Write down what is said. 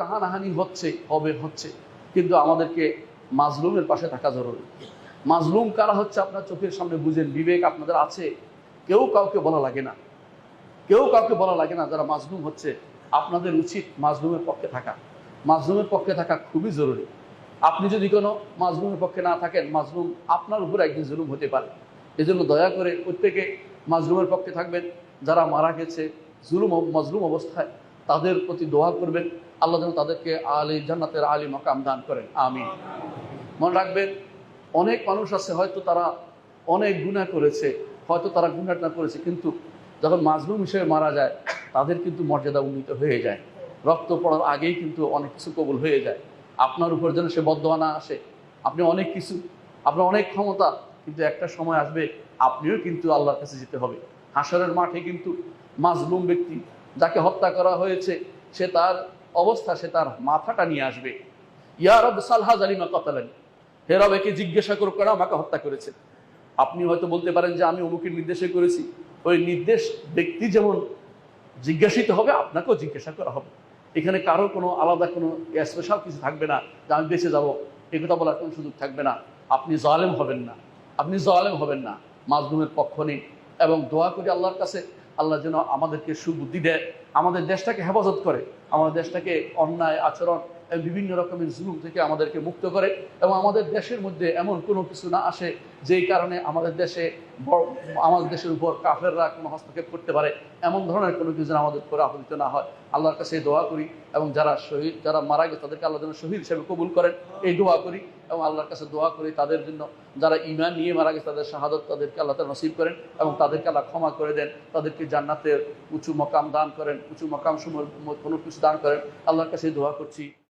হানাহানি হচ্ছে, হচ্ছে, কিন্তু আমাদেরকে মাজলুমের পাশে থাকা জরুরি। মাজলুম কারা হচ্ছে আপনার চোখের সামনে বুঝেন, বিবেক আপনাদের আছে, কেউ কাউকে বলা লাগে না, কেউ কাউকে বলা লাগে না। যারা মাজলুম হচ্ছে আপনাদের উচিত মাজলুমের পক্ষে থাকা। মাজলুমের পক্ষে থাকা খুবই জরুরি। আপনি যদি কোনো মাজলুমের পক্ষে না থাকেন, মাজলুম আপনার উপর একদিন জুলুম হতে পারে। এজন্য দয়া করে প্রত্যেকে মাজলুমের পক্ষে থাকবেন। যারা মারা গেছে মাজলুম অবস্থায়, তাদের প্রতি দোয়া করবেন, আল্লাহ যেন তাদেরকে জান্নাতের আলী মাকাম দান করেন, আমিন। মনে রাখবেন, অনেক মানুষ আছে হয়তো তারা অনেক গুনাহ করেছে, হয়তো তারা গুনাহ না করেছে, কিন্তু যখন মাজলুম হিসেবে মারা যায় তাদের কিন্তু মর্যাদা উন্নীত হয়ে যায়। রক্ত পড়ার আগেই কিন্তু অনেক কিছু কবুল হয়ে যায়। আপনার উপর যেন সে বদদোয়া না আসে। আপনি অনেক কিছু, আপনার অনেক ক্ষমতা, কিন্তু একটা সময় আসবে আপনিও কিন্তু আল্লাহর কাছে যেতে হবে। হাসরের মাঠে কিন্তু মাজলুম ব্যক্তি, যাকে হত্যা করা হয়েছে, সে তার অবস্থা, সে তার মাথাটা নিয়ে আসবে। ইয়া রব সালহা জালিমা কতালানি, হে রব একে জিজ্ঞাসা করুক কেন আমাকে হত্যা করেছে। আপনি হয়তো বলতে পারেন যে আমি অমুকের নির্দেশে করেছি। ওই নির্দেশ ব্যক্তি যেমন জিজ্ঞাসিত হবে, আপনাকেও জিজ্ঞাসা করা হবে। এখানে কারো কোনো আলাদা কোনো স্পেশাল কিছু থাকবে না যে আমি বেঁচে যাবো, এ কথা বলার কোনো সুযোগ থাকবে না। আপনি জালেম হবেন না, আপনি জালেম হবেন না, মাজলুমের পক্ষ নিন এবং দোয়া করি আল্লাহর কাছে, আল্লাহ যেন আমাদেরকে সুবুদ্ধি দেয়, আমাদের দেশটাকে হেফাজত করে, আমাদের দেশটাকে অন্যায় আচরণ এবং বিভিন্ন রকমের জুলুম থেকে আমাদেরকে মুক্ত করে, এবং আমাদের দেশের মধ্যে এমন কোনো কিছু না আসে যেই কারণে আমাদের দেশের উপর কাফেররা কোনো হস্তক্ষেপ করতে পারে। এমন ধরনের কোনো কিছু আমাদের উপর আপতিত না হয়, আল্লাহর কাছে দোয়া করি। এবং যারা শহীদ, যারা মারা গেছে, তাদেরকে আল্লাহ যেন শহীদ হিসেবে কবুল করেন, এই দোয়া করি। এবং আল্লাহর কাছে দোয়া করি তাদের জন্য, যারা ঈমান নিয়ে মারা গেছে, তাদের শাহাদত তাদেরকে আল্লাহ তাআলা নসিব করেন এবং তাদেরকে আল্লাহ ক্ষমা করে দেন, তাদেরকে জান্নাতের উঁচু মকাম দান করেন, উঁচু মকাম সমূহ কোনো কিছু দান করেন। আল্লাহর কাছে দোয়া করছি।